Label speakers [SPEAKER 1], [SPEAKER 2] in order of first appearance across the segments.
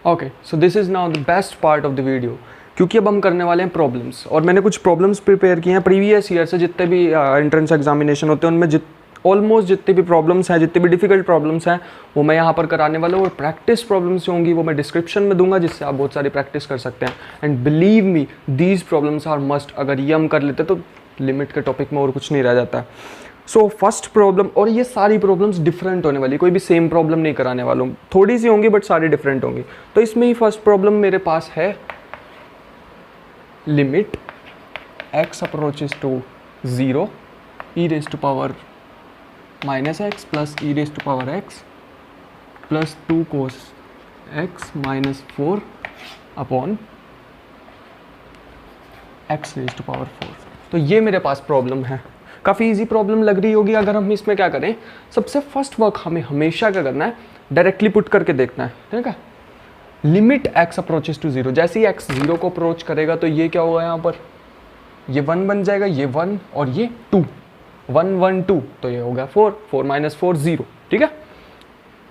[SPEAKER 1] Okay, so this is now the best part of the video, क्योंकि अब हम करने वाले हैं प्रॉब्लम्स। और मैंने कुछ प्रॉब्लम्स प्रिपेयर किए हैं प्रीवियस ईयर से, जितने भी एंट्रेंस एग्जामिनेशन होते हैं उनमें ऑलमोस्ट जितने भी प्रॉब्लम्स हैं, जितने भी डिफिकल्ट प्रॉब्लम्स हैं, वो मैं यहाँ पर कराने वाला हूँ। और प्रैक्टिस प्रॉब्लम्स जो होंगी वो मैं डिस्क्रिप्शन में दूंगा, जिससे आप बहुत सारी प्रैक्टिस कर सकते हैं। And believe me, these problems are must. अगर ये हम कर लेते तो लिमिट के टॉपिक में और कुछ नहीं रह जाता। सो फर्स्ट प्रॉब्लम, और ये सारी प्रॉब्लम्स डिफरेंट होने वाली, कोई भी सेम प्रॉब्लम नहीं कराने वाला हूँ, थोड़ी सी होंगी बट सारी डिफरेंट होंगी। तो इसमें ही फर्स्ट प्रॉब्लम मेरे पास है, limit x approaches to 0 e raise to power -x plus e raise to power x plus 2 cos x minus 4 upon x raise to power 4। तो ये मेरे पास प्रॉब्लम है, काफ़ी इजी प्रॉब्लम लग रही होगी। अगर हम इसमें क्या करें, सबसे फर्स्ट वर्क हमें हमेशा क्या करना है, डायरेक्टली पुट करके देखना है, ठीक है। लिमिट x अप्रोचेस टू 0, जैसे ही x 0 को अप्रोच करेगा तो ये क्या होगा, यहाँ पर ये 1 बन जाएगा, ये 1 और ये 2, 1 1 2, तो ये हो गया 4, 4 माइनस 4 0, ठीक है।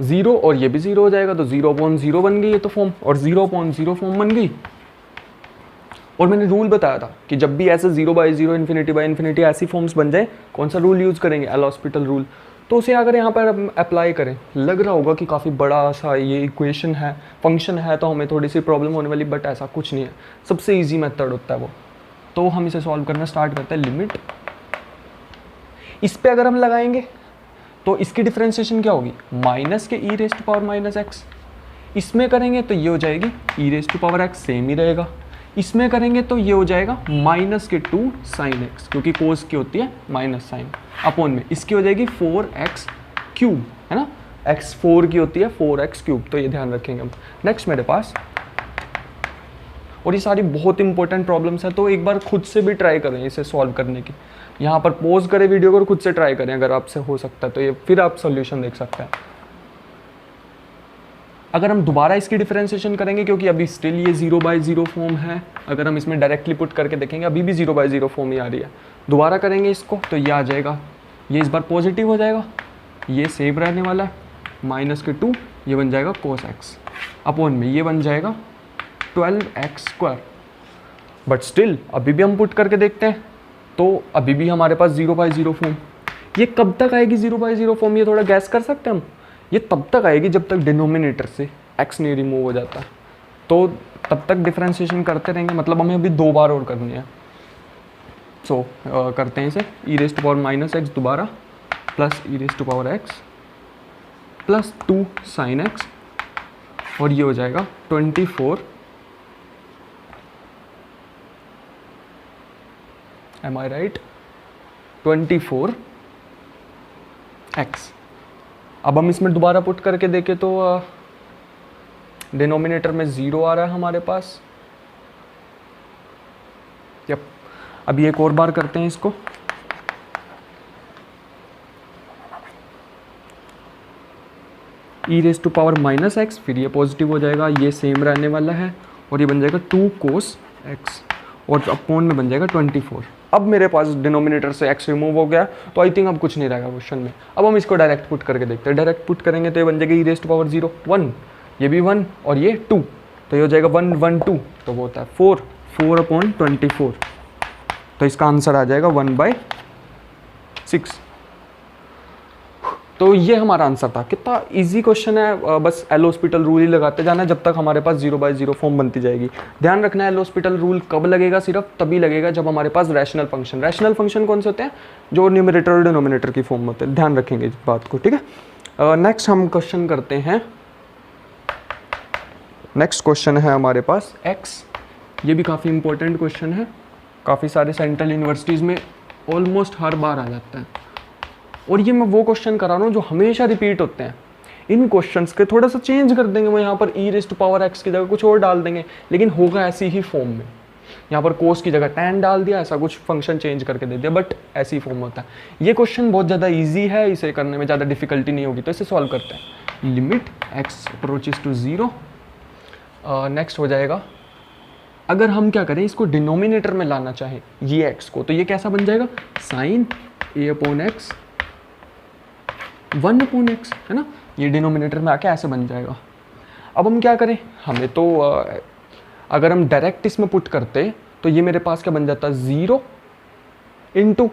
[SPEAKER 1] 0 और ये भी 0 हो जाएगा, तो 0/0 बन गई ये तो फॉर्म, और 0/0 फॉर्म बन गई। और मैंने रूल बताया था कि जब भी ऐसे 0/0 इन्फिनिटी ऐसी फॉर्म्स बन जाए, कौन सा रूल यूज़ करेंगे, एल हॉस्पिटल रूल। तो उसे अगर यहाँ पर हम अप्लाई करें, लग रहा होगा कि काफ़ी बड़ा सा ये इक्वेशन है, फंक्शन है, तो हमें थोड़ी सी प्रॉब्लम होने वाली, बट ऐसा कुछ नहीं है, सबसे ईजी मेथड होता है वो। तो हम इसे सॉल्व करना स्टार्ट करते हैं। लिमिट, इस पर अगर हम लगाएंगे तो इसकी डिफ्रेंशिएशन क्या होगी, माइनस के e raise to power minus x. इसमें करेंगे तो ये हो जाएगी e raise to power x, same ही रहेगा। इसमें करेंगे तो ये हो जाएगा माइनस के 2 साइन एक्स, क्योंकि कोस की होती है माइनस साइन, अपॉन में इसकी हो जाएगी 4x क्यूब, है ना, x 4 की होती है 4x क्यूब, तो ये ध्यान रखेंगे हम। नेक्स्ट मेरे पास, और ये सारी बहुत इंपॉर्टेंट प्रॉब्लम्स हैं, तो एक बार खुद से भी ट्राई करें इसे सॉल्व करने की। यहाँ पर पॉज करें वीडियो को और खुद से ट्राई करें, अगर आपसे हो सकता है तो ये फिर आप सोल्यूशन देख सकते हैं। अगर हम दोबारा इसकी डिफरेंशिएशन करेंगे, क्योंकि अभी स्टिल ये 0/0 फॉर्म है, अगर हम इसमें डायरेक्टली पुट करके देखेंगे अभी भी 0/0 फॉर्म ही आ रही है। दोबारा करेंगे इसको तो ये आ जाएगा, ये इस बार पॉजिटिव हो जाएगा, ये सेम रहने वाला है, माइनस के 2, ये बन जाएगा cos x, अपॉन में ये बन जाएगा 12x²। बट स्टिल अभी भी हम पुट करके देखते हैं तो अभी भी हमारे पास 0/0 फॉर्म। ये कब तक आएगी 0/0 फॉर्म, ये थोड़ा गैस कर सकते हैं हम। ये तब तक आएगी जब तक डिनोमिनेटर से x नहीं रिमूव हो जाता, तो तब तक डिफरेंशिएशन करते रहेंगे, मतलब हमें अभी 2 बार और करनी है। सो करते हैं इसे, e raise to power minus x दोबारा, plus e raise to power x plus 2 sine x, और ये हो जाएगा 24, एम आई राइट, 24x। अब हम इसमें दोबारा पुट करके देखें तो डिनोमिनेटर में 0 आ रहा है हमारे पास। यप, अभी एक और बार करते हैं इसको। e raise to power minus x, फिर ये पॉजिटिव हो जाएगा, ये सेम रहने वाला है, और ये बन जाएगा 2 cos x, और अपॉन में बन जाएगा 24। अब मेरे पास डिनोमिनेटर से x रिमूव हो गया, तो आई थिंक अब कुछ नहीं रहेगा क्वेश्चन में। अब हम इसको डायरेक्ट पुट करके देखते हैं। डायरेक्ट पुट करेंगे तो ये बन जाएगा e रेज टू पावर 0 1, ये भी 1 और ये 2, तो ये हो जाएगा 1 1 2, तो वो होता है 4 4 अपॉन 24, तो इसका आंसर आ जाएगा 1/6। तो ये हमारा आंसर था। कितना इजी क्वेश्चन है, बस एल हॉस्पिटल रूल ही लगाते जाना है जब तक हमारे पास 0/0 फॉर्म बनती जाएगी। ध्यान रखना है, एल हॉस्पिटल रूल कब लगेगा, सिर्फ तभी लगेगा जब हमारे पास रैशनल फंक्शन कौन से होते हैं, जो न्यूमरेटर और डिनोमिनेटर की फॉर्म होते हैं। ध्यान रखेंगे इस बात को, ठीक है। नेक्स्ट हम क्वेश्चन करते हैं। नेक्स्ट क्वेश्चन है हमारे पास x, ये भी काफ़ी इंपॉर्टेंट क्वेश्चन है, काफ़ी सारे सेंट्रल यूनिवर्सिटीज़ में ऑलमोस्ट हर बार आ जाता है, और ये मैं वो क्वेश्चन करा रहा हूँ जो हमेशा रिपीट होते हैं। इन क्वेश्चंस के थोड़ा सा चेंज कर देंगे, वो यहाँ पर e raise to power x की जगह कुछ और डाल देंगे, लेकिन होगा ऐसी ही फॉर्म में। यहाँ पर cos की जगह tan डाल दिया, ऐसा कुछ फंक्शन चेंज करके दे दिया, बट ऐसी फॉर्म होता है। ये क्वेश्चन बहुत ज़्यादा ईजी है, इसे करने में ज़्यादा डिफिकल्टी नहीं होगी, तो इसे सॉल्व करते हैं। Limit x approaches to 0, next हो जाएगा, अगर हम क्या करें, इसको डिनोमिनेटर में लाना चाहें ये x को, तो ये कैसा बन जाएगा, साइन a/x 1/x, है ना, ये डिनोमिनेटर में आके ऐसे बन जाएगा। अब हम क्या करें, हमें तो अगर हम डायरेक्ट इसमें पुट करते तो ये मेरे पास क्या बन जाता, 0 इंटू,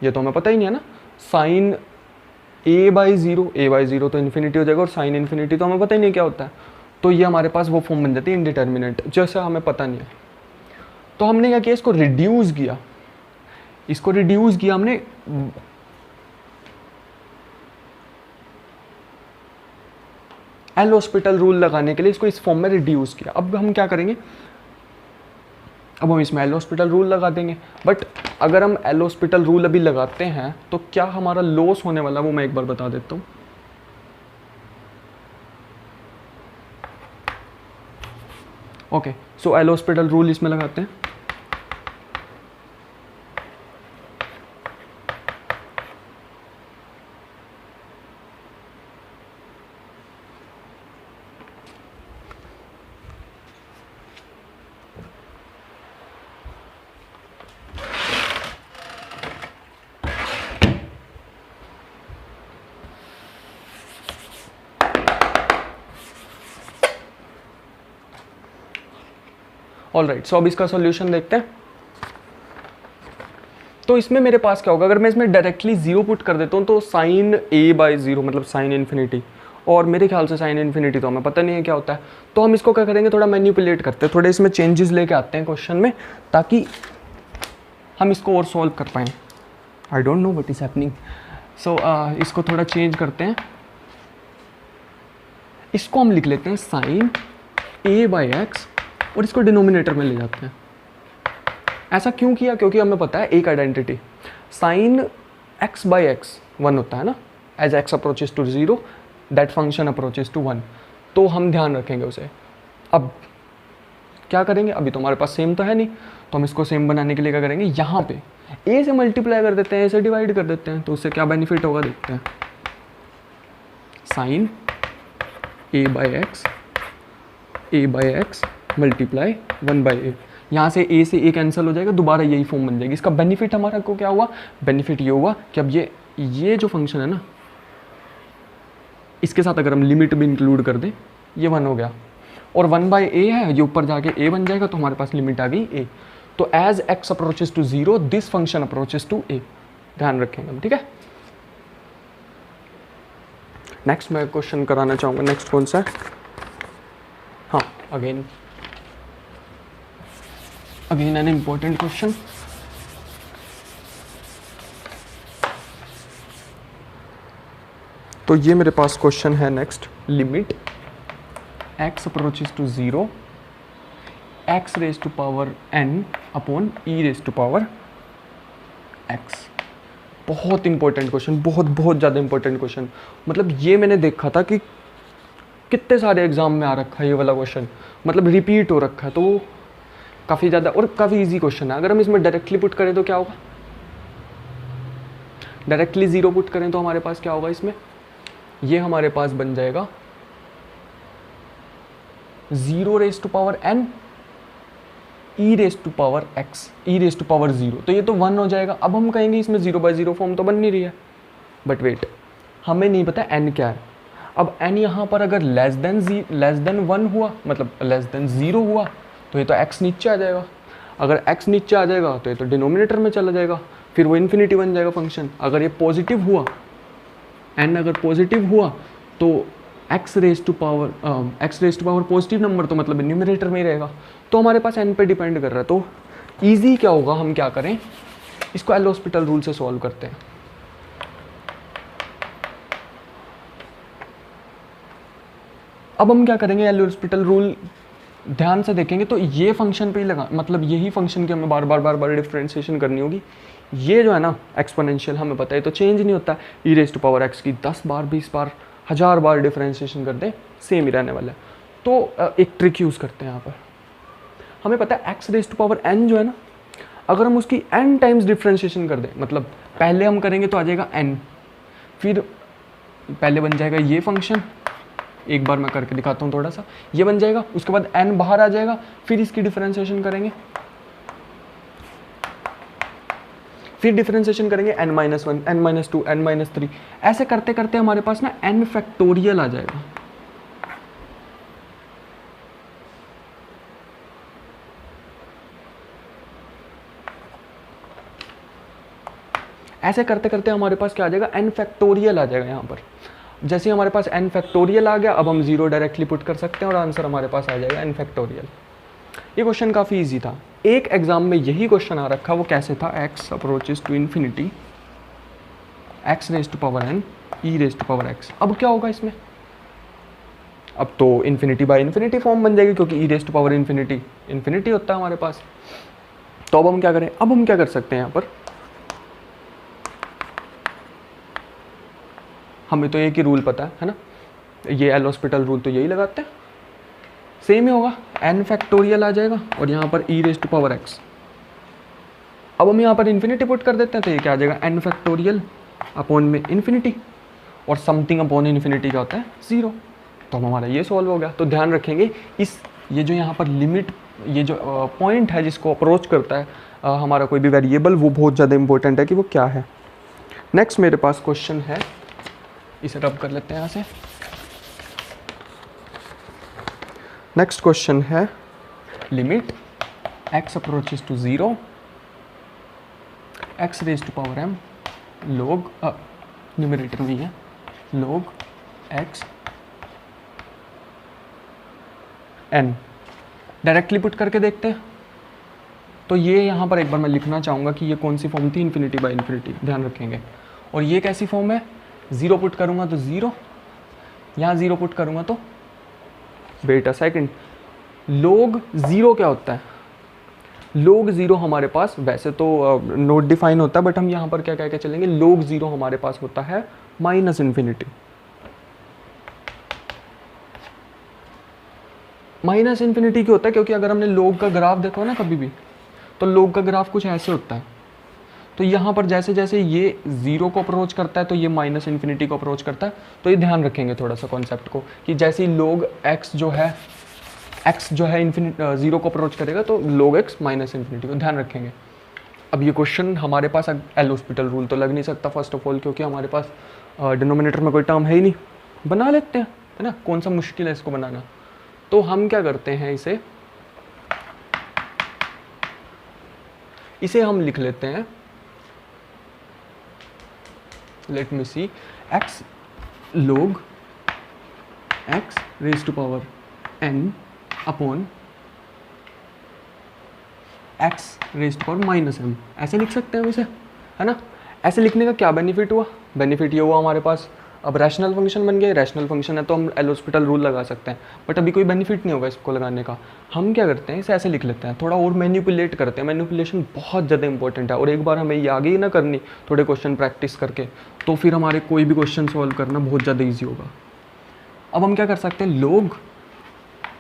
[SPEAKER 1] ये तो हमें पता ही नहीं है ना, साइन a/0 तो इन्फिनिटी हो जाएगा, और साइन इन्फिनिटी तो हमें पता ही नहीं क्या होता है, तो ये हमारे पास वो फॉर्म बन जाती है इनडिटर्मिनेट, जैसे हमें पता नहीं है। तो हमने क्या किया, इसको रिड्यूस किया, हमने एल हॉस्पिटल रूल लगाने के लिए इसको इस फॉर्म में रिड्यूस किया। अब हम क्या करेंगे, अब हम इसमें एल हॉस्पिटल रूल लगा देंगे। बट अगर हम एल हॉस्पिटल रूल अभी लगाते हैं तो क्या हमारा लॉस होने वाला, वो मैं एक बार बता देता हूँ। Okay, so L hospital rule इसमें लगाते हैं। ऑलराइट, सो अब इसका सॉल्यूशन देखते हैं। तो इसमें मेरे पास क्या होगा, अगर मैं इसमें डायरेक्टली 0 पुट कर देता हूँ तो साइन a/0 मतलब साइन इन्फिनिटी, और मेरे ख्याल से साइन इन्फिनिटी तो हमें पता नहीं है क्या होता है, तो हम इसको क्या करेंगे, थोड़ा मैनिपुलेट करते हैं, थोड़े इसमें चेंजेस लेके आते हैं क्वेश्चन में, ताकि हम इसको और सॉल्व कर पाएँ। I don't know what is happening. So इसको थोड़ा चेंज करते हैं, इसको हम लिख लेते हैं साइन a/x, और इसको डिनोमिनेटर में ले जाते हैं। ऐसा क्यों किया, क्योंकि हमें पता है एक आइडेंटिटी, साइन x/x 1 होता है ना, as x approaches to 0 that function approaches to 1, तो हम ध्यान रखेंगे उसे। अब क्या करेंगे, अभी तो हमारे पास सेम तो है नहीं, तो हम इसको सेम बनाने के लिए क्या करेंगे, यहाँ पे a से मल्टीप्लाई कर देते हैं, a से डिवाइड कर देते हैं, तो उससे क्या बेनिफिट होगा देखते हैं। साइन a/x मल्टीप्लाई 1/a, यहाँ से a से a कैंसिल हो जाएगा, दोबारा यही फॉर्म बन जाएगी। इसका बेनिफिट हमारा को क्या हुआ, बेनिफिट ये हुआ कि अब ये जो फंक्शन है ना, इसके साथ अगर हम लिमिट भी इंक्लूड कर दें, ये 1 हो गया, और 1/a है, ये ऊपर जाके a बन जाएगा, तो हमारे पास लिमिट आ गई a। तो as x approaches to 0 this function approaches to a, ध्यान रखेंगे हम, ठीक है। नेक्स्ट मैं क्वेश्चन कराना चाहूँगा, नेक्स्ट कौन सा है, हाँ अगेन एन इम्पोर्टेंट क्वेश्चन। तो ये मेरे पास क्वेश्चन है next, limit x approaches to 0 x raise to power n upon e raise to power x। बहुत इंपॉर्टेंट क्वेश्चन, बहुत ज़्यादा इंपॉर्टेंट क्वेश्चन। मतलब ये मैंने देखा था कि कितने सारे एग्जाम में आ रखा है ये वाला क्वेश्चन, मतलब रिपीट हो रखा है, तो काफ़ी ज़्यादा और काफ़ी इजी क्वेश्चन है। अगर हम इसमें डायरेक्टली पुट करें तो क्या होगा, डायरेक्टली 0 पुट करें तो हमारे पास क्या होगा, इसमें ये हमारे पास बन जाएगा 0 raise to power n e raise to power x, e raise to power 0, तो ये तो 1 हो जाएगा। अब हम कहेंगे इसमें 0/0 फॉर्म तो बन नहीं रही है, बट वेट, हमें नहीं पता n क्या है। अब n यहाँ पर अगर लेस देन 1 हुआ, मतलब लेस देन 0 हुआ, तो ये तो x नीचे आ जाएगा। अगर x नीचे आ जाएगा तो ये तो डिनोमिनेटर में चला जाएगा, फिर वो इन्फिनिटी बन जाएगा फंक्शन। अगर ये पॉजिटिव हुआ, n अगर पॉजिटिव हुआ तो x raise to power positive number, तो मतलब न्यूमरेटर में ही रहेगा, तो हमारे पास n पे डिपेंड कर रहा है। तो ईजी क्या होगा, हम क्या करें, इसको एल हॉस्पिटल रूल से सॉल्व करते हैं। अब हम क्या करेंगे, एल हॉस्पिटल रूल ध्यान से देखेंगे तो ये फंक्शन पे ही लगा, मतलब यही फंक्शन की हमें बार बार डिफ्रेंशिएशन करनी होगी। ये जो है ना एक्सपोनेंशियल, हमें पता है तो चेंज नहीं होता, e raise to power x की 10 बार 20 बार 1000 बार डिफ्रेंशिएशन कर दें सेम ही रहने वाला है। तो एक ट्रिक यूज़ करते हैं यहाँ पर, हमें पता है x raise to power n जो है ना, अगर हम उसकी एन टाइम्स डिफ्रेंशिएशन कर दें, मतलब पहले हम करेंगे तो आ जाएगा एन, फिर पहले बन जाएगा ये फंक्शन, एक बार मैं करके दिखाता हूँ थोड़ा सा, ये बन जाएगा, उसके बाद n बाहर आ जाएगा, फिर इसकी डिफरेंशिएशन करेंगे, फिर डिफरेंशिएशन करेंगे n-1, n-2, n-3, ऐसे करते करते हमारे पास ना n फैक्टोरियल आ जाएगा। ऐसे करते करते हमारे पास क्या आ जाएगा, n फैक्टोरियल आ जाएगा यहाँ पर। जैसे ही हमारे पास n फैक्टोरियल आ गया, अब हम 0 डायरेक्टली पुट कर सकते हैं और आंसर हमारे पास आ जाएगा n फैक्टोरियल। ये क्वेश्चन काफ़ी इजी था। एक एग्जाम में यही क्वेश्चन आ रखा, वो कैसे था, x approaches to infinity x raise to power n e raise to power x। अब क्या होगा इसमें, अब तो इन्फिनिटी बाय इन्फिनिटी फॉर्म बन जाएगी, क्योंकि e raise to power infinity infinity होता है हमारे पास। तो अब हम क्या करें, अब हम क्या कर सकते हैं यहाँ पर, हमें तो एक ही रूल पता है ना, ये एल हॉस्पिटल रूल, तो यही लगाते हैं, सेम ही होगा, n फैक्टोरियल आ जाएगा और यहाँ पर e raise to power x। अब हम यहाँ पर इन्फिनिटी पुट कर देते हैं, तो ये क्या आ जाएगा, n फैक्टोरियल अपॉन में इन्फिनिटी, और समथिंग अपॉन इन्फिनिटी क्या होता है, 0। तो हम हमारा ये सॉल्व हो गया। तो ध्यान रखेंगे इस, ये जो यहाँ पर लिमिट, ये जो पॉइंट है जिसको अप्रोच करता है हमारा कोई भी वेरिएबल, वो बहुत ज़्यादा इंपॉर्टेंट है कि वो क्या है। नेक्स्ट मेरे पास क्वेश्चन है, इसे रब कर लेते हैं यहाँ से। नेक्स्ट क्वेश्चन है limit x approaches to 0 x raise to power m log numerator में है log x n। Directly put करके देखते हैं। तो ये यहाँ पर एक बार मैं लिखना चाहूँगा कि ये कौन सी फॉर्म थी, इन्फिनिटी बाय इन्फिनिटी, ध्यान रखेंगे। और ये कैसी फॉर्म है, 0 पुट करूँगा तो 0, यहाँ 0 पुट करूँगा तो, वेट अ सेकंड, log 0 क्या होता है, log 0 हमारे पास वैसे तो नोट डिफाइन होता है, बट हम यहाँ पर क्या कह के चलेंगे, log 0 हमारे पास होता है माइनस इन्फिनिटी। माइनस इन्फिनिटी क्यों होता है, क्योंकि अगर हमने log का ग्राफ देखा हो ना कभी भी, तो log का ग्राफ कुछ ऐसे होता है। तो यहाँ पर जैसे जैसे ये 0 को अप्रोच करता है तो ये माइनस इन्फिनिटी को अप्रोच करता है। तो ये ध्यान रखेंगे थोड़ा सा कॉन्सेप्ट को, कि जैसे ही log x जो है इन्फिनिटी 0 को अप्रोच करेगा तो log x माइनस इन्फिनिटी को, ध्यान रखेंगे। अब ये क्वेश्चन हमारे पास एल हॉस्पिटल रूल तो लग नहीं सकता फर्स्ट ऑफ ऑल, क्योंकि हमारे पास डिनोमिनेटर में कोई टर्म है ही नहीं। बना लेते हैं, है ना, कौन सा मुश्किल है इसको बनाना। तो हम क्या करते हैं, इसे हम लिख लेते हैं, let me see, x log x raise to power n upon x raise to power minus m, ऐसे लिख सकते हैं हम इसे, है ना। ऐसे लिखने का क्या बेनिफिट हुआ, बेनिफिट ये हुआ हमारे पास अब रैशनल फंक्शन बन गया। रैशनल फंक्शन है तो हम एल हॉस्पिटल रूल लगा सकते हैं, बट अभी कोई बेनिफिट नहीं होगा इसको लगाने का। हम क्या करते हैं, इसे ऐसे लिख लेते हैं, थोड़ा और मैनिपुलेट करते हैं। मैनिपुलेशन बहुत ज़्यादा इंपॉर्टेंट है, और एक बार हमें ये आगे ही ना करनी, थोड़े क्वेश्चन प्रैक्टिस करके, तो फिर हमारे कोई भी क्वेश्चन सॉल्व करना बहुत ज़्यादा ईजी होगा। अब हम क्या कर सकते हैं, log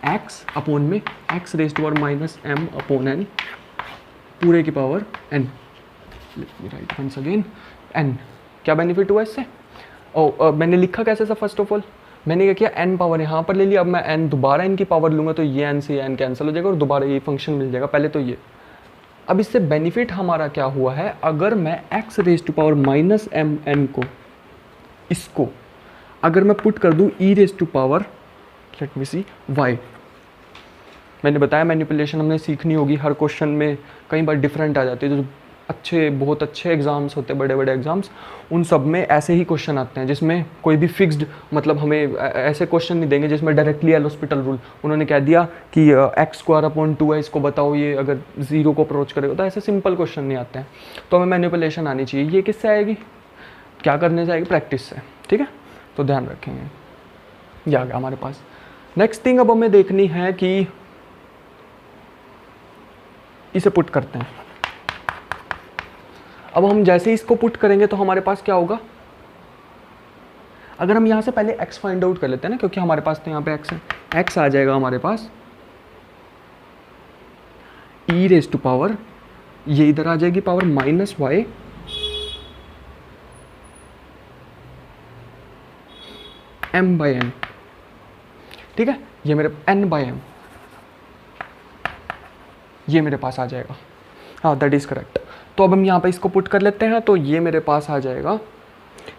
[SPEAKER 1] x अपॉन में x raise to power minus m upon n पूरे की power n, right once again n। क्या बेनिफिट हुआ इससे, मैंने लिखा कैसे था, फर्स्ट ऑफ ऑल मैंने क्या किया, n पावर यहाँ पर ले लिया। अब मैं n दोबारा n की पावर लूँगा तो ये n से ये n कैंसिल हो जाएगा और दोबारा ये फंक्शन मिल जाएगा, पहले तो ये। अब इससे बेनिफिट हमारा क्या हुआ है, अगर मैं x raise to power minus m n को, इसको अगर मैं पुट कर दूँ e raise to power, let me see, y। मैंने बताया मैनिपुलेशन हमने सीखनी होगी, हर क्वेश्चन में कई बार डिफरेंट आ जाती है। जो अच्छे, बहुत अच्छे एग्जाम्स होते हैं, बड़े बड़े एग्जाम्स, उन सब में ऐसे ही क्वेश्चन आते हैं जिसमें कोई भी फिक्स्ड, मतलब हमें ऐसे क्वेश्चन नहीं देंगे जिसमें डायरेक्टली एल हॉस्पिटल रूल उन्होंने कह दिया कि एक्स स्क्वायर अपॉन 2 है, इसको बताओ ये अगर 0 को अप्रोच करेगा, तो ऐसे सिंपल क्वेश्चन नहीं आते हैं। तो हमें मैनिपुलेशन आनी चाहिए। ये किससे आएगी, क्या करने से आएगी, प्रैक्टिस से, ठीक है। तो ध्यान रखेंगे, ये आ गया हमारे पास। नेक्स्ट थिंग अब हमें देखनी है कि इसे पुट करते हैं। अब हम जैसे ही इसको पुट करेंगे तो हमारे पास क्या होगा, अगर हम यहाँ से पहले x फाइंड आउट कर लेते हैं ना, क्योंकि हमारे पास तो यहाँ पे x है, x आ जाएगा हमारे पास e रेज टू पावर, ये इधर आ जाएगी power minus y m by n, ठीक है। ये मेरे n बाई m, ये मेरे पास आ जाएगा, हाँ दैट इज करेक्ट। तो अब हम यहाँ पे इसको पुट कर लेते हैं, तो ये मेरे पास आ जाएगा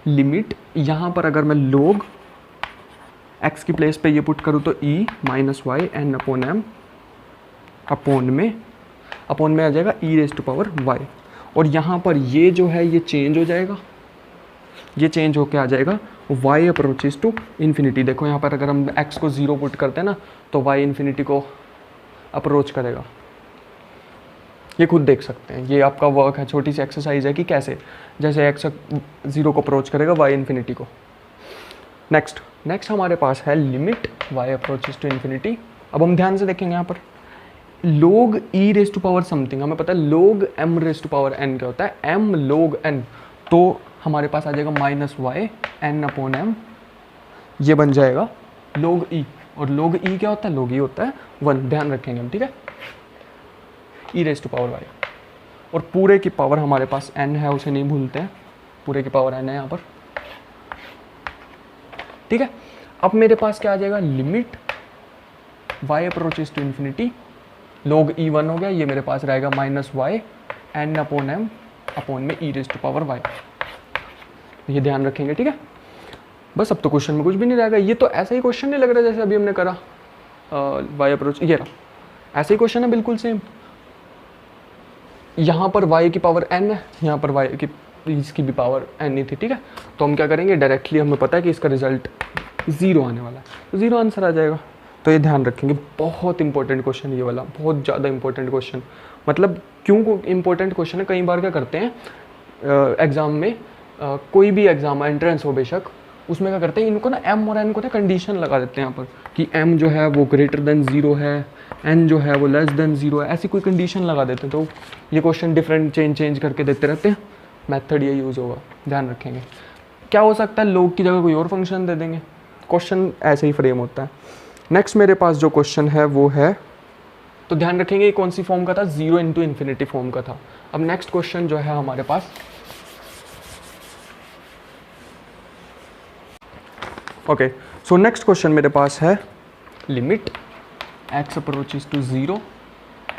[SPEAKER 1] लिमिट, यहाँ पर अगर मैं log x की प्लेस पे ये पुट करूँ तो e minus y n upon m upon में आ जाएगा e raise to power y। और यहाँ पर ये जो है ये चेंज हो जाएगा, ये चेंज होके आ जाएगा y अप्रोचेस टू इन्फिनिटी। देखो यहाँ पर अगर हम x को 0 पुट करते हैं ना तो y इन्फिनिटी को अप्रोच करेगा। ये खुद देख सकते हैं, ये आपका वर्क है, छोटी सी एक्सरसाइज है कि कैसे जैसे x 0 को अप्रोच करेगा y इन्फिनिटी को। नेक्स्ट हमारे पास है limit y approaches to infinity. अब हम ध्यान से देखेंगे यहाँ पर log e raise to power something, हमें पता है log m raise to power n क्या होता है, m log n, तो हमारे पास आ जाएगा minus y n upon m, ये बन जाएगा log e। और log e क्या होता है, log e होता है 1, ध्यान रखेंगे हम, ठीक है, e raise to power y। और पूरे की पावर हमारे पास n है, उसे नहीं भूलते हैं, पूरे की पावर n है यहाँ पर, ठीक है। अब मेरे पास क्या आ जाएगा, limit y approaches to infinity, log e 1 हो गया, ये मेरे पास रहेगा minus y n upon m upon में e raise to power y, ये ध्यान रखेंगे, ठीक है। बस अब तो क्वेश्चन में कुछ भी नहीं रहेगा, ये तो ऐसा ही क्वेश्चन नहीं लग रहा जैसे अभी हमने करा y अप्रोच, ये रहा ऐसे ही क्वेश्चन है बिल्कुल सेम। यहाँ पर y की पावर n है, यहाँ पर y की इसकी भी पावर n ही थी, ठीक है। तो हम क्या करेंगे, डायरेक्टली हमें पता है कि इसका रिजल्ट 0 आने वाला है, तो 0 आंसर आ जाएगा। तो ये ध्यान रखेंगे, बहुत इंपॉर्टेंट क्वेश्चन ये वाला, बहुत ज़्यादा इंपॉर्टेंट क्वेश्चन। मतलब क्यों इंपॉर्टेंट क्वेश्चन है, कई बार क्या करते हैं एग्ज़ाम में, कोई भी एग्ज़ाम एंट्रेंस हो बेशक, उसमें क्या करते हैं इनको ना m और n को ना कंडीशन लगा देते हैं यहाँ पर कि m जो है वो ग्रेटर देन 0 है, n जो है वो लेस देन 0 है, ऐसी कोई कंडीशन लगा देते हैं। तो ये क्वेश्चन डिफरेंट चेंज करके देते रहते हैं, मेथड ये यूज़ होगा, ध्यान रखेंगे। क्या हो सकता है, लोग की जगह कोई और फंक्शन दे देंगे, क्वेश्चन ऐसे ही फ्रेम होता है। नेक्स्ट मेरे पास जो क्वेश्चन है वो है, तो ध्यान रखेंगे ये कौन सी फॉर्म का था, 0 इंटू इन्फिनिटी फॉर्म का था। अब नेक्स्ट क्वेश्चन जो है हमारे पास, ओके, सो नेक्स्ट क्वेश्चन मेरे पास है limit x approaches to 0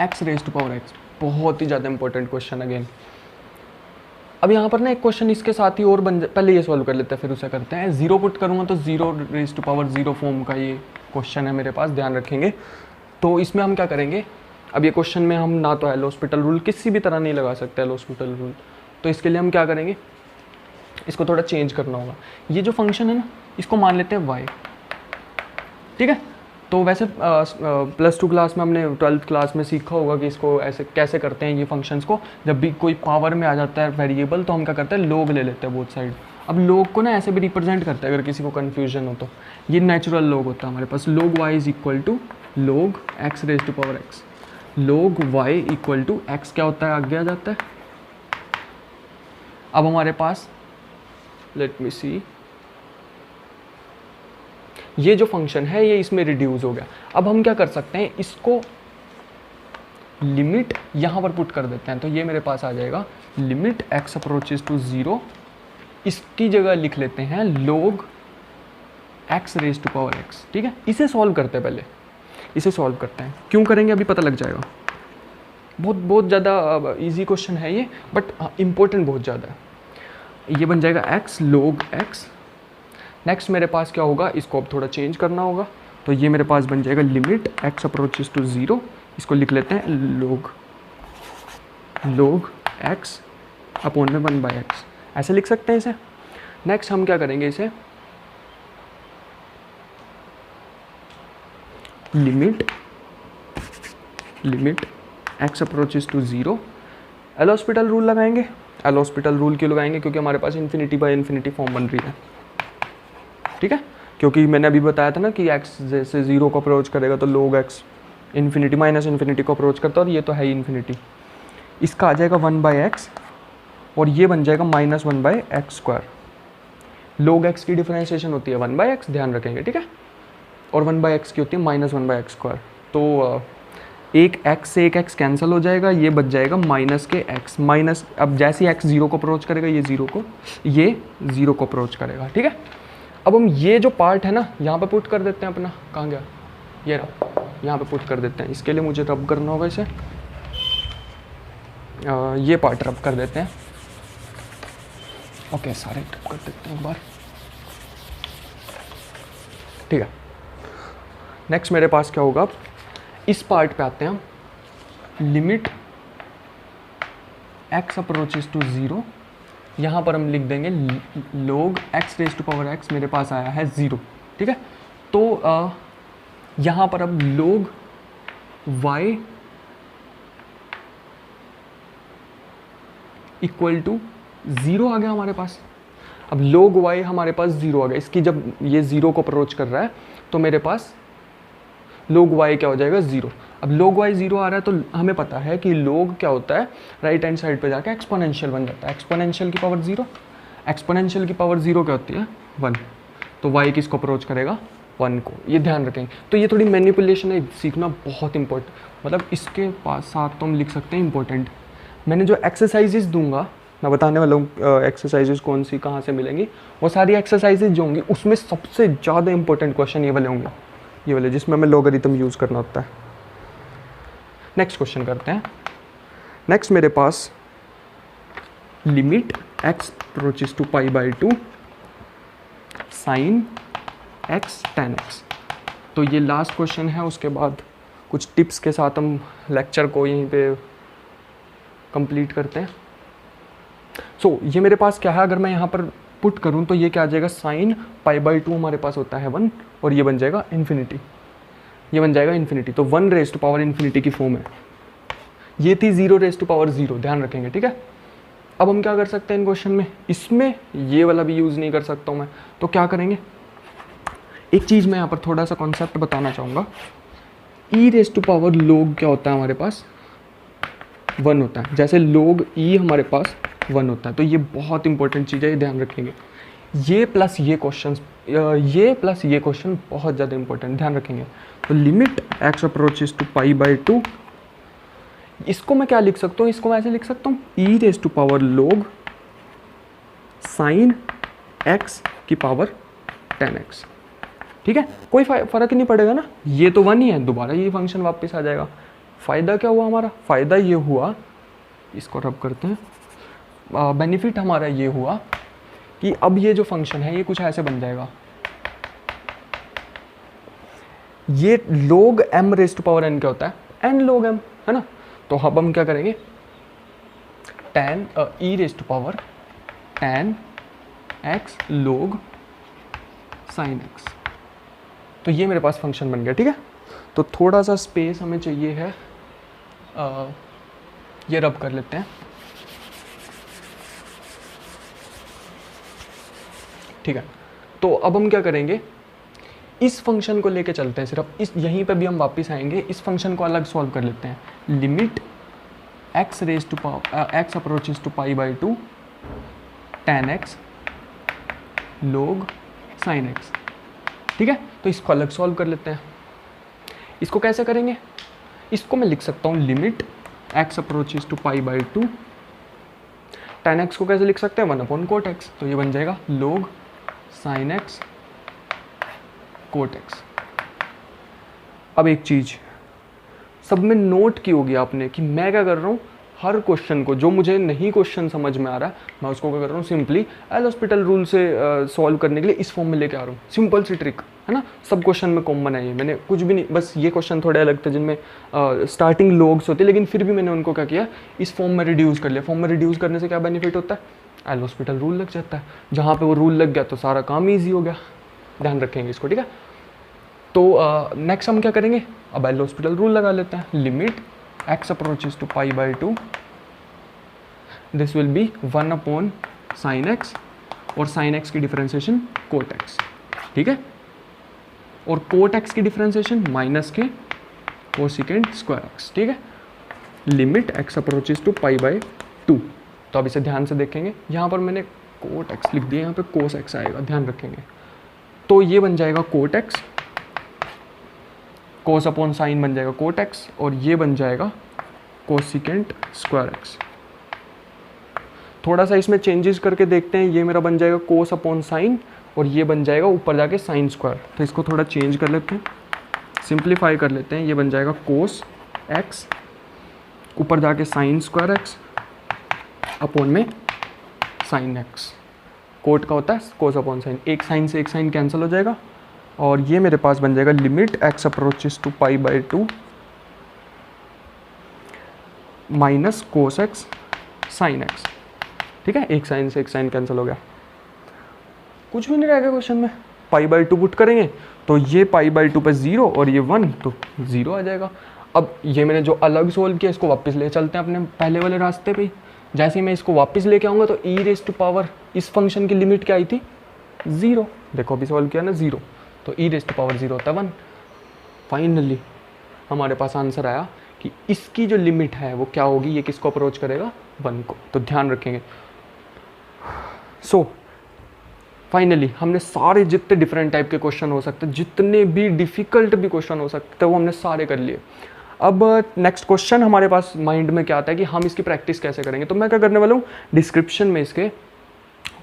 [SPEAKER 1] x raise to power x, बहुत ही ज़्यादा इंपॉर्टेंट क्वेश्चन अगेन। अब यहाँ पर ना एक क्वेश्चन इसके साथ ही और पहले ये सॉल्व कर लेते हैं फिर उसे करते हैं। 0 पुट करूँगा तो 0 रेज टू पावर 0 फॉर्म का ये क्वेश्चन है मेरे पास, ध्यान रखेंगे। तो इसमें हम क्या करेंगे, अब ये क्वेश्चन में हम ना तो एल हॉस्पिटल रूल किसी भी तरह नहीं लगा सकते, एल हॉस्पिटल रूल, तो इसके लिए हम क्या करेंगे, इसको थोड़ा चेंज करना होगा। ये जो फंक्शन है ना, इसको मान लेते हैं y, ठीक है। तो वैसे +2 क्लास में हमने 12th क्लास में सीखा होगा कि इसको ऐसे कैसे करते हैं, ये फंक्शंस को जब भी कोई पावर में आ जाता है वेरिएबल तो हम क्या करते हैं, लोग ले लेते हैं बोथ साइड। अब लोग को ना ऐसे भी रिप्रेजेंट करते हैं अगर किसी को कन्फ्यूजन हो तो, ये नेचुरल लोग होता है हमारे पास, log y is equal to log x raise to power x, log y equal to x क्या होता है, आगे आ जाता है। अब हमारे पास लेट मी सी, ये जो फंक्शन है ये इसमें रिड्यूस हो गया। अब हम क्या कर सकते हैं, इसको लिमिट यहाँ पर पुट कर देते हैं, तो ये मेरे पास आ जाएगा लिमिट x अप्रोचेस टू 0, इसकी जगह लिख लेते हैं log x raise to power x, ठीक है। इसे सॉल्व करते हैं, पहले इसे सॉल्व करते हैं, क्यों करेंगे अभी पता लग जाएगा। बहुत ज़्यादा इजी क्वेश्चन है ये, बट इम्पोर्टेंट बहुत ज़्यादा है। ये बन जाएगा x लोग x। नेक्स्ट मेरे पास क्या होगा, इसको अब थोड़ा चेंज करना होगा, तो ये मेरे पास बन जाएगा लिमिट x अप्रोचेस टू 0, इसको लिख लेते हैं लोग x अपॉन में 1/x, ऐसे लिख सकते हैं इसे। नेक्स्ट हम क्या करेंगे, इसे limit x approaches to 0, L'Hospital rule लगाएंगे। एल हॉस्पिटल रूल क्यों लगाएंगे, क्योंकि हमारे पास इन्फिनिटी बाय इन्फिनिटी फॉर्म बन रही है, ठीक है। क्योंकि मैंने अभी बताया था ना कि x जैसे 0 को अप्रोच करेगा तो लोग x इन्फिनिटी माइनस इन्फिनिटी को अप्रोच करता है, और ये तो है ही इन्फिनिटी। इसका आ जाएगा 1/x और ये बन जाएगा -1/x²। लोग x की डिफरेंशिएशन होती है 1/x, ध्यान रखेंगे, ठीक है, और 1/x की होती है -1/x²। तो एक x से एक x कैंसिल हो जाएगा, ये बच जाएगा माइनस के x माइनस। अब जैसे ही x 0 को अप्रोच करेगा ये 0 को अप्रोच करेगा, ठीक है। अब हम ये जो पार्ट है ना यहाँ पे पुट कर देते हैं अपना, कहाँ गया, ये रहा, यहाँ पे पुट कर देते हैं। इसके लिए मुझे रब करना होगा इसे, ये पार्ट रब कर देते हैं। ओके, सारे रब कर देते हैं एक बार, ठीक है। नेक्स्ट मेरे पास क्या होगा, इस पार्ट पे आते हैं हम, लिमिट x अप्रोचेस टू 0, यहाँ पर हम लिख देंगे log x raise to power x मेरे पास आया है 0, ठीक है। तो यहाँ पर अब log y इक्वल टू 0 आ गया हमारे पास। अब log y हमारे पास 0 आ गया, इसकी जब ये 0 को अप्रोच कर रहा है तो मेरे पास log y क्या हो जाएगा 0। अब log y 0 आ रहा है तो हमें पता है कि log क्या होता है, राइट हैंड साइड पे जाके एक्सपोनेंशियल बन जाता है। एक्सपोनेंशियल की पावर 0, एक्सपोनेंशियल की पावर 0 क्या होती है 1, तो y किसको अप्रोच करेगा 1 को, ये ध्यान रखेंगे। तो ये थोड़ी मैनिपुलेशन है, सीखना बहुत इंपॉर्टेंट, मतलब इसके पास साथ तो हम लिख सकते हैं इंपॉर्टेंट। मैंने जो एक्सरसाइजेज दूंगा, मैं बताने वाला हूँ एक्सरसाइजेज कौन सी कहाँ से मिलेंगी, वो सारी एक्सरसाइजेज जो होंगी उसमें सबसे ज़्यादा इंपॉर्टेंट क्वेश्चन ये वाले होंगे, ये वाले जिसमें हमें लॉगरिथम यूज़ करना होता है। नेक्स्ट क्वेश्चन करते हैं। नेक्स्ट मेरे पास limit x approaches to pi by 2 sine x tan x। तो ये लास्ट क्वेश्चन है, उसके बाद कुछ टिप्स के साथ हम लेक्चर को यहीं पे कंप्लीट करते हैं। सो ये मेरे पास क्या है, अगर मैं यहाँ पर पुट करूँ तो ये क्या आ जाएगा, साइन पाई बाई 2 हमारे पास होता है 1 और ये बन जाएगा इन्फिनिटी, ये बन जाएगा इन्फिनिटी। तो 1 रेज टू पावर इन्फिनिटी की फॉर्म है। ये थी 0 रेज टू पावर 0, ध्यान रखेंगे, ठीक है। अब हम क्या कर सकते हैं इन क्वेश्चन में, इसमें ये वाला भी यूज़ नहीं कर सकता हूँ मैं, तो क्या करेंगे, एक चीज़ मैं यहाँ पर थोड़ा सा कॉन्सेप्ट बताना चाहूँगा। ई रेज टू पावर लोग क्या होता है हमारे पास 1 होता है, जैसे लोग ई हमारे पास 1 होता है। तो ये बहुत इंपॉर्टेंट चीज़ है, ये ध्यान रखेंगे। ये प्लस ये क्वेश्चन बहुत ज़्यादा इंपॉर्टेंट, ध्यान रखेंगे। तो limit x approaches to pi by 2, इसको मैं क्या लिख सकता हूँ, इसको मैं ऐसे लिख सकता हूँ ई रेज टू पावर लोग साइन x की पावर 10x, ठीक है। कोई फ़र्क नहीं पड़ेगा ना, ये तो 1 ही है, दोबारा ये फंक्शन वापस आ जाएगा। फ़ायदा क्या हुआ हमारा, फ़ायदा ये हुआ, इसको रब करते हैं, बेनिफिट हमारा ये हुआ कि अब ये जो फंक्शन है ये कुछ ऐसे बन जाएगा, ये log m raise to power n क्या होता है n log m, है ना। तो अब हम क्या करेंगे, tan e raise to power tan x log sin x, तो ये मेरे पास फंक्शन बन गया, ठीक है। तो थोड़ा सा स्पेस हमें चाहिए है, ये रब कर लेते हैं, ठीक है। तो अब हम क्या करेंगे, इस फंक्शन को लेके चलते हैं, सिर्फ इस यहीं पे भी हम वापस आएंगे, इस फंक्शन को अलग सॉल्व कर लेते हैं। Limit x raise to power x approaches to pi by 2 tan x log sin x, ठीक है। तो इसको अलग सॉल्व कर लेते हैं। इसको कैसे करेंगे, इसको मैं लिख सकता हूँ limit x approaches to pi by 2 tan x को कैसे लिख सकते हैं 1 अपॉन कोट x, तो ये बन जाएगा log sin x cot x। अब एक चीज़ सब में नोट की होगी आपने कि मैं क्या कर रहा हूँ, हर क्वेश्चन को जो मुझे नहीं क्वेश्चन समझ में आ रहा है मैं उसको क्या कर रहा हूँ, सिंपली एल हॉस्पिटल रूल से सॉल्व करने के लिए इस फॉर्म में लेके आ रहा हूँ। सिंपल सी ट्रिक है ना, सब क्वेश्चन में कॉमन है, ये मैंने कुछ भी नहीं, बस ये क्वेश्चन थोड़े अलग थे जिनमें स्टार्टिंग लोग्स होते, लेकिन फिर भी मैंने उनको क्या किया, इस फॉर्म में रिड्यूस कर लिया। फॉर्म में रिड्यूस करने से क्या बेनिफिट होता है, एल हॉस्पिटल रूल लग जाता है, जहाँ पे वो रूल लग गया तो सारा काम ईजी हो गया, ध्यान रखेंगे इसको, ठीक है। तो नेक्स्ट हम क्या करेंगे, अब एल हॉस्पिटल रूल लगा लेते हैं। Limit x approaches to pi by 2, this will be 1 upon sine x, और साइन x की डिफरेंशिएशन कोट x, ठीक है। और कोट x की डिफरेंशिएशन माइनस के कोसिकेंट स्क्वायर x, ठीक है। Limit x approaches to pi by 2, तो अब इसे ध्यान से देखेंगे, यहाँ पर मैंने कोट x लिख दिया, यहाँ पे कोस x आएगा, ध्यान रखेंगे। तो ये बन जाएगा cot x, cos upon sine बन जाएगा कोट x, और ये बन जाएगा कोसिकेंट स्क्वायर x। थोड़ा सा इसमें चेंजेस करके देखते हैं, ये मेरा बन जाएगा कोस अपॉन साइन, और ये बन जाएगा ऊपर जाके साइन स्क्वायर। तो इसको थोड़ा चेंज कर लेते हैं, सिंप्लीफाई कर लेते हैं, ये बन जाएगा कोस x ऊपर जाके साइन स्क्वायर x अपॉन में साइन x। कोट का होता है कोस अपॉन साइन, एक साइन से एक साइन कैंसिल हो जाएगा, और ये मेरे पास बन जाएगा limit x approaches to pi by 2 minus cos x sine x, ठीक है, एक साइन से एक साइन कैंसिल हो गया, कुछ भी नहीं रहेगा क्वेश्चन में। पाई बाई 2 पुट करेंगे तो ये पाई बाई 2 पे 0 और ये 1 तो 0 आ जाएगा। अब ये मैंने जो अलग सोल्व किया इसको वापस ले चलते हैं अपने पहले वाले रास्ते पे। जैसे ही मैं इसको वापस लेके आऊँगा तो ई रेस टू पावर इस फंक्शन की लिमिट क्या आई थी 0, देखो अभी सॉल्व किया ना 0, तो ई रेस टू पावर 0 होता है 1। फाइनली हमारे पास आंसर आया कि इसकी जो लिमिट है वो क्या होगी, ये किसको अप्रोच करेगा 1 को, तो ध्यान रखेंगे। सो फाइनली हमने सारे जितने डिफरेंट टाइप के क्वेश्चन हो सकते हैं, जितने भी डिफ़िकल्ट भी क्वेश्चन हो सकते हैं वो हमने सारे कर लिए। अब नेक्स्ट क्वेश्चन हमारे पास माइंड में क्या आता है कि हम इसकी प्रैक्टिस कैसे करेंगे। तो मैं क्या करने वाला हूँ, डिस्क्रिप्शन में इसके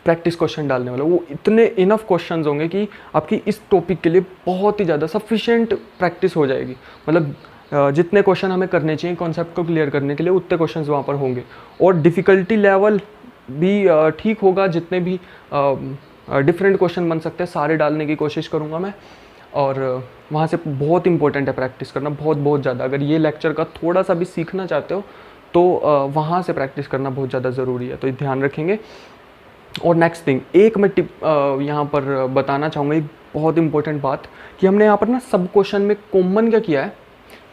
[SPEAKER 1] प्रैक्टिस क्वेश्चन डालने वाला हूँ। वो इतने इनफ क्वेश्चंस होंगे कि आपकी इस टॉपिक के लिए बहुत ही ज़्यादा सफिशिएंट प्रैक्टिस हो जाएगी। मतलब जितने क्वेश्चन हमें करने चाहिए कॉन्सेप्ट को क्लियर करने के लिए उतने क्वेश्चन वहाँ पर होंगे, और डिफ़िकल्टी लेवल भी ठीक होगा। जितने भी डिफरेंट क्वेश्चन बन सकते हैं सारे डालने की कोशिश करूँगा मैं, और वहाँ से बहुत इंपॉर्टेंट है प्रैक्टिस करना, बहुत ज़्यादा। अगर ये लेक्चर का थोड़ा सा भी सीखना चाहते हो तो वहाँ से प्रैक्टिस करना बहुत ज़्यादा ज़रूरी है, तो ध्यान रखेंगे। और नेक्स्ट थिंग, एक मैं टिप यहाँ पर बताना चाहूँगा, एक बहुत इंपॉर्टेंट बात, कि हमने यहाँ पर ना सब क्वेश्चन में कॉमन क्या किया है,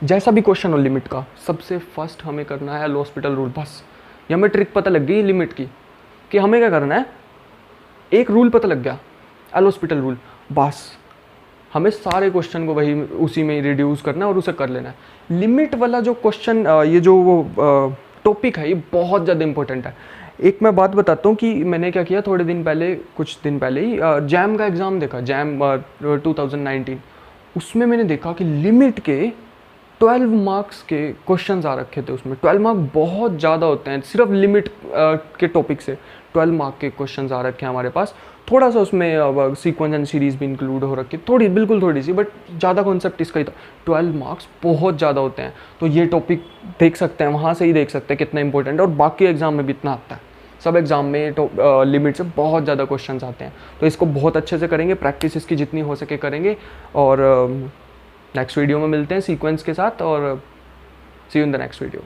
[SPEAKER 1] जैसा भी क्वेश्चन हो लिमिट का, सबसे फर्स्ट हमें करना है एल रूल। बस ये हमें ट्रिक पता लग गई लिमिट की, कि हमें क्या करना है, एक रूल पता लग गया एल रूल, बस हमें सारे क्वेश्चन को वही उसी में रिड्यूस करना है और उसे कर लेना है। लिमिट वाला जो क्वेश्चन, ये जो वो टॉपिक है, ये बहुत ज़्यादा इंपॉर्टेंट है। एक मैं बात बताता हूँ कि मैंने क्या किया, थोड़े दिन पहले, कुछ दिन पहले ही जैम का एग्ज़ाम देखा, जैम 2019। उसमें मैंने देखा कि लिमिट के 12 मार्क्स के क्वेश्चंस आ रखे थे उसमें। 12 मार्क बहुत ज़्यादा होते हैं, सिर्फ लिमिट के टॉपिक से 12 मार्क के क्वेश्चंस आ रखे हैं हमारे पास। थोड़ा सा उसमें सीक्वेंस एंड सीरीज़ भी इंक्लूड हो रखी, थोड़ी, बिल्कुल थोड़ी सी, बट ज़्यादा कॉन्सेप्ट इसका ही था। 12 मार्क्स बहुत ज़्यादा होते हैं, तो ये टॉपिक देख सकते हैं, वहाँ से ही देख सकते हैं कितना इंपॉर्टेंट है। और बाकी एग्जाम में भी इतना आता है, सब एग्जाम में लिमिट से बहुत ज़्यादा क्वेश्चंस आते हैं, तो इसको बहुत अच्छे से करेंगे, प्रैक्टिस इसकी जितनी हो सके करेंगे। और नेक्स्ट वीडियो में मिलते हैं सीक्वेंस के साथ, और see you in the next video.